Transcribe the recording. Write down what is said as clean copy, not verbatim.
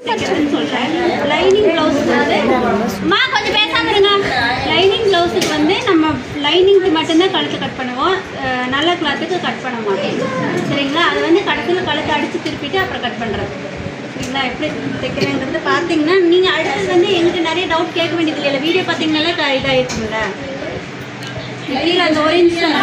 சொல்கிறேன். லைனிங் ப்ளவுஸுக்கு வந்து கொஞ்சம் பேசாமல் இருங்க. லைனிங் ப்ளவுஸுக்கு வந்து நம்ம லைனிங்க்கு மட்டும்தான் கழுத்து கட் பண்ணுவோம், நல்ல கிளாத்துக்கு கட் பண்ண மாட்டோம். சரிங்களா? அது வந்து கடைசியில் கழுத்தை அடித்து திருப்பிட்டு அப்புறம் கட் பண்ணுறது. சரிங்களா? எப்படி தைக்கிறேங்கிறது பார்த்தீங்கன்னா நீங்கள் அடுத்தது வந்து எங்கிட்ட நிறைய டவுட் கேட்க வேண்டியது இல்லை. வீடியோ பார்த்தீங்கன்னாலே இதாகிருக்குங்கள. கீழே அந்த ஒரு இன்ச் தான்